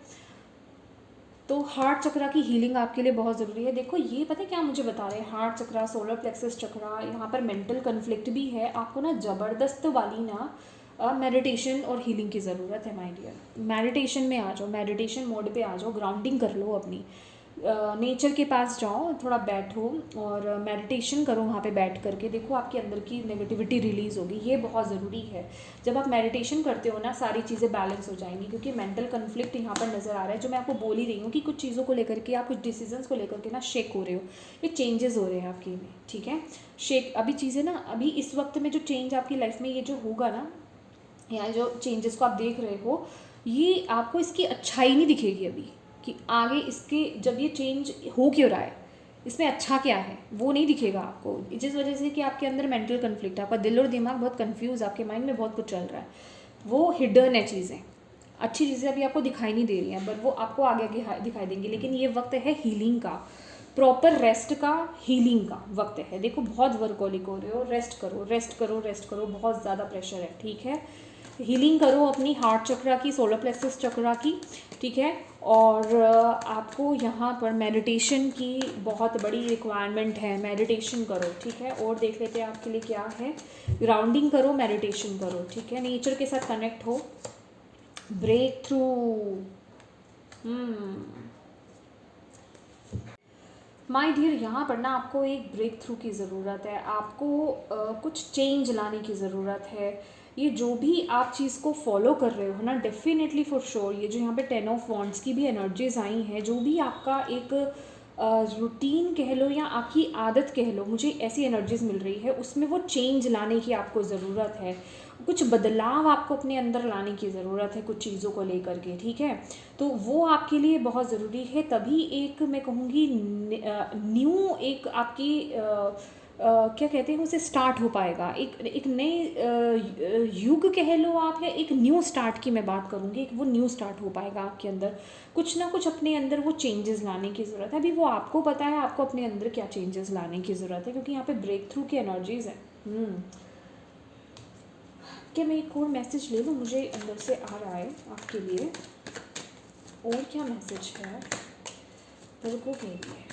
तो हार्ट चक्रा की हीलिंग आपके लिए बहुत ज़रूरी है। देखो ये पता है क्या मुझे बता रहे हैं, हार्ट चक्रा, सोलर प्लेक्सस चक्रा, यहाँ पर मेंटल कन्फ्लिक्ट भी है। आपको ना ज़बरदस्त वाली ना मेडिटेशन और हीलिंग की ज़रूरत है माय डियर। मेडिटेशन में आ जाओ, मेडिटेशन मोड पे आ जाओ, ग्राउंडिंग कर लो अपनी, नेचर के पास जाओ, थोड़ा बैठो और मेडिटेशन करो वहाँ पे बैठ करके। देखो आपके अंदर की नेगेटिविटी रिलीज़ होगी, ये बहुत ज़रूरी है। जब आप मेडिटेशन करते हो ना, सारी चीज़ें बैलेंस हो जाएंगी, क्योंकि मेंटल कन्फ्लिक्ट यहाँ पर नज़र आ रहा है। जो मैं आपको बोल ही रही हूँ कि कुछ चीज़ों को लेकर के, आप कुछ डिसीजंस को लेकर के ना शेक हो रहे हो, ये चेंजेस हो रहे हैं आपके में, ठीक है। शेक, अभी चीज़ें ना, अभी इस वक्त में जो चेंज आपकी लाइफ में ये जो होगा ना, या जो चेंजेस को आप देख रहे हो, ये आपको इसकी अच्छाई नहीं दिखेगी अभी, कि आगे इसके जब ये चेंज हो क्यों रहा है, इसमें अच्छा क्या है, वो नहीं दिखेगा आपको, जिस वजह से कि आपके अंदर मेंटल कन्फ्लिक्ट है, आपका दिल और दिमाग बहुत कंफ्यूज, आपके माइंड में बहुत कुछ चल रहा है, वो हिडन है चीज़ें। अच्छी चीज़ें अभी आपको दिखाई नहीं दे रही हैं, बट वो आपको आगे आगे दिखाई देंगी। लेकिन ये वक्त है हीलिंग का, प्रॉपर रेस्ट का, हीलिंग का वक्त है। देखो बहुत वर्कोलिक हो रहे हो, रेस्ट करो रेस्ट करो रेस्ट करो, बहुत ज़्यादा प्रेशर है, ठीक है। हीलिंग करो अपनी हार्ट चक्रा की, सोलर प्लेक्सस चक्रा की, ठीक है। और आपको यहाँ पर मेडिटेशन की बहुत बड़ी रिक्वायरमेंट है, मेडिटेशन करो, ठीक है। और देख लेते हैं आपके लिए क्या है, ग्राउंडिंग करो, मेडिटेशन करो, ठीक है। नेचर के साथ कनेक्ट हो, ब्रेक थ्रू। माय डियर, यहाँ पर ना आपको एक ब्रेक थ्रू की ज़रूरत है, आपको कुछ चेंज लाने की ज़रूरत है। ये जो भी आप चीज़ को फॉलो कर रहे हो ना, डेफिनेटली फॉर श्योर, ये जो यहाँ पे 10 ऑफ वॉन्ड्स की भी एनर्जीज आई हैं, जो भी आपका एक रूटीन कह लो या आपकी आदत कह लो, मुझे ऐसी एनर्जीज मिल रही है, उसमें वो चेंज लाने की आपको ज़रूरत है। कुछ बदलाव आपको अपने अंदर लाने की ज़रूरत है कुछ चीज़ों को लेकर के, ठीक है। तो वो आपके लिए बहुत ज़रूरी है, तभी एक मैं कहूँगी न्यू एक आपकी क्या कहते हैं उसे, स्टार्ट हो पाएगा, एक नए युग कह लो आप, या एक न्यू स्टार्ट की मैं बात करूँगी, एक वो न्यू स्टार्ट हो पाएगा आपके अंदर। कुछ ना कुछ अपने अंदर वो चेंजेस लाने की ज़रूरत है, अभी वो आपको पता है आपको अपने अंदर क्या चेंजेस लाने की ज़रूरत है, क्योंकि यहाँ पे ब्रेक थ्रू की एनर्जीज़ हैं। क्या मैं एक और मैसेज ले लूँ, मुझे अंदर से आ रहा है आपके लिए, और क्या मैसेज है मेरे को के लिए।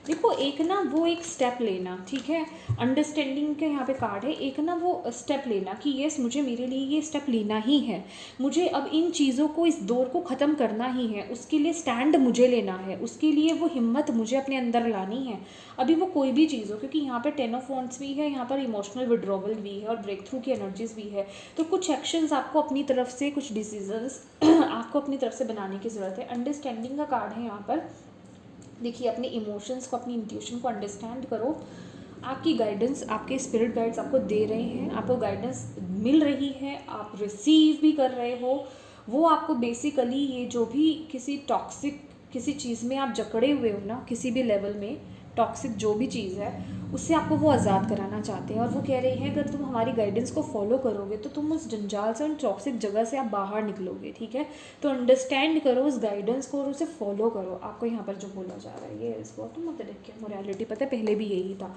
देखो एक ना वो एक स्टेप लेना, ठीक है, अंडरस्टैंडिंग के यहाँ पे कार्ड है, एक ना वो स्टेप लेना कि यस मुझे मेरे लिए ये स्टेप लेना ही है, मुझे अब इन चीज़ों को, इस दौर को ख़त्म करना ही है, उसके लिए स्टैंड मुझे लेना है, उसके लिए वो हिम्मत मुझे अपने अंदर लानी है। अभी वो कोई भी चीज़ हो, क्योंकि यहाँ पर 10 ऑफ वॉन्ड्स भी है, यहाँ पर इमोशनल विड्रॉवल भी है और ब्रेक थ्रू की एनर्जीज भी है। तो कुछ एक्शंस आपको अपनी तरफ से, कुछ डिसीजंस आपको अपनी तरफ से बनाने की ज़रूरत है। अंडरस्टैंडिंग का कार्ड है यहाँ पर। देखिए अपने इमोशंस को, अपनी इंट्यूशन को अंडरस्टैंड करो। आपकी गाइडेंस, आपके स्पिरिट गाइड्स आपको दे रहे हैं, आपको गाइडेंस मिल रही है, आप रिसीव भी कर रहे हो। वो आपको बेसिकली ये जो भी किसी टॉक्सिक किसी चीज़ में आप जकड़े हुए हो ना, किसी भी लेवल में टॉक्सिक जो भी चीज़ है, उससे आपको वो आज़ाद कराना चाहते हैं। और वो कह रहे हैं अगर तुम हमारी गाइडेंस को फॉलो करोगे तो तुम उस जंजाल से, उन टॉक्सिक जगह से आप बाहर निकलोगे, ठीक है। तो अंडरस्टैंड करो उस गाइडेंस को और उसे फॉलो करो। आपको यहाँ पर जो बोला जा रहा है ये इस बॉटम ऑफ द डेक की मोरालिटी, पता है पहले भी यही था,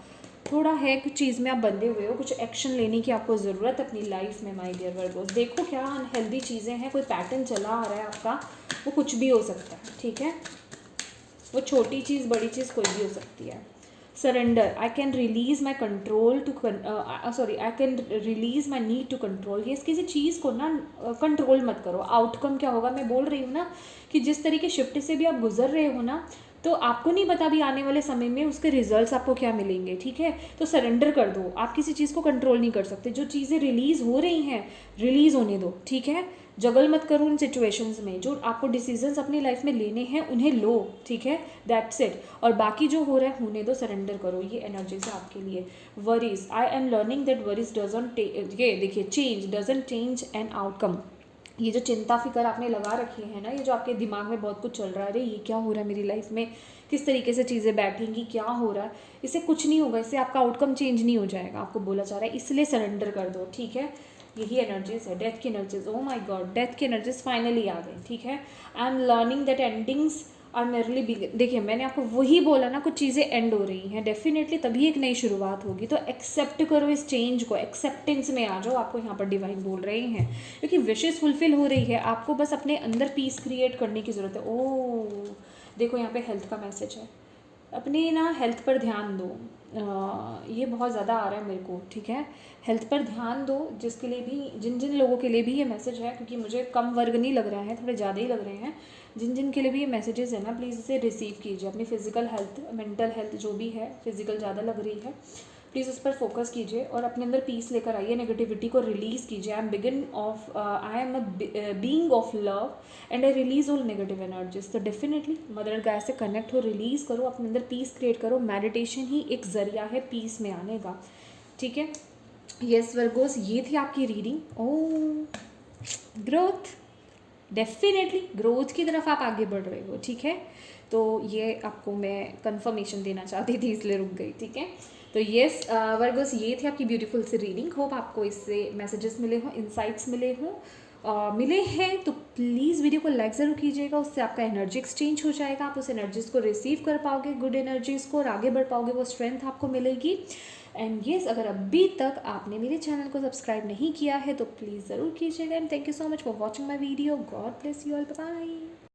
थोड़ा है कुछ चीज़ में आप बंधे हुए हो, कुछ एक्शन लेने की आपको ज़रूरत अपनी लाइफ में माय डियर वर्गोस। देखो क्या अनहेल्दी चीज़ें हैं, कोई पैटर्न चला आ रहा है आपका, वो कुछ भी हो सकता है, ठीक है। वो छोटी चीज़ बड़ी चीज़ कोई भी हो सकती है। Surrender, I can release my control to I can release my need to control. ये किसी चीज़ को ना कंट्रोल मत करो। आउटकम क्या होगा, मैं बोल रही हूँ ना कि जिस तरीके शिफ्ट से भी आप गुजर रहे हो ना, तो आपको नहीं पता भी आने वाले समय में उसके रिजल्ट्स आपको क्या मिलेंगे, ठीक है। तो सरेंडर कर दो, आप किसी चीज़ को कंट्रोल नहीं कर सकते। जो चीज़ें रिलीज़ हो रही हैं रिलीज़ होने दो, ठीक है। जगल मत करो उन सिचुएशंस में। जो आपको डिसीजंस अपनी लाइफ में लेने हैं उन्हें लो, ठीक है, दैट्स इट। और बाकी जो हो रहा है होने दो, सरेंडर करो। ये एनर्जीज है आपके लिए। Worries, I am learning that worries doesn't, ये देखिए, change doesn't change an outcome. ये जो चिंता फिक्र आपने लगा रखी है ना, ये जो आपके दिमाग में बहुत कुछ चल रहा है, अरे ये क्या हो रहा है मेरी लाइफ में, किस तरीके से चीज़ें बैठेंगी, क्या हो रहा है, इससे कुछ नहीं होगा, इससे आपका आउटकम चेंज नहीं हो जाएगा, आपको बोला जा रहा है। इसलिए सरेंडर कर दो, ठीक है। यही एनर्जीज है, डेथ की energies. Oh my God, death की एनर्जीज फाइनली आ गई, ठीक है। I am learning that endings are merely begin. देखिए मैंने आपको वही बोला ना, कुछ चीज़ें एंड हो रही हैं, डेफिनेटली तभी एक नई शुरुआत होगी। तो एक्सेप्ट करो इस चेंज को, एक्सेप्टेंस में आ जाओ, आपको यहाँ पर डिवाइन बोल रहे हैं, क्योंकि विशेस फुलफिल हो रही है। आपको बस अपने अंदर पीस क्रिएट करने की ज़रूरत है। ओह देखो यहाँ पे हेल्थ का मैसेज है, अपने ना हेल्थ पर ध्यान दो। ये बहुत ज़्यादा आ रहा है मेरे को, ठीक है। हेल्थ पर ध्यान दो, जिसके लिए भी, जिन जिन लोगों के लिए भी ये मैसेज है, क्योंकि मुझे कम वर्ग नहीं लग रहा है, थोड़े ज़्यादा ही लग रहे हैं। जिन जिन के लिए भी ये मैसेजेस है ना, प्लीज़ इसे रिसीव कीजिए। अपनी फिजिकल हेल्थ, मेंटल हेल्थ जो भी है, फिजिकल ज़्यादा लग रही है, प्लीज़ उस पर फोकस कीजिए और अपने अंदर पीस लेकर आइए, नेगेटिविटी को रिलीज़ कीजिए। I am a being of love and I release all negative energies. तो डेफिनेटली मदर गाय से कनेक्ट हो, रिलीज़ करो, अपने अंदर पीस क्रिएट करो। मेडिटेशन ही एक ज़रिया है पीस में आने का, ठीक है। यस वर्गोस, ये थी आपकी रीडिंग। ओह ग्रोथ, डेफिनेटली ग्रोथ की तरफ आप आगे बढ़ रहे हो, ठीक है। तो ये आपको मैं कंफर्मेशन देना चाहती थी, इसलिए रुक गई, ठीक है। तो येस वर्गोस, ये थी आपकी ब्यूटीफुल सी रीडिंग। होप आपको इससे मैसेजेस मिले हों, इंसाइट्स मिले हों, मिले हैं तो प्लीज़ वीडियो को लाइक ज़रूर कीजिएगा, उससे आपका एनर्जी एक्सचेंज हो जाएगा, आप उस एनर्जीज़ को रिसीव कर पाओगे, गुड एनर्जीज़ को, और आगे बढ़ पाओगे, वो स्ट्रेंथ आपको मिलेगी। एंड येस, अगर अभी तक आपने मेरे चैनल को सब्सक्राइब नहीं किया है तो प्लीज़ ज़रूर कीजिएगा। And thank you so much for watching my video. God bless you all, bye.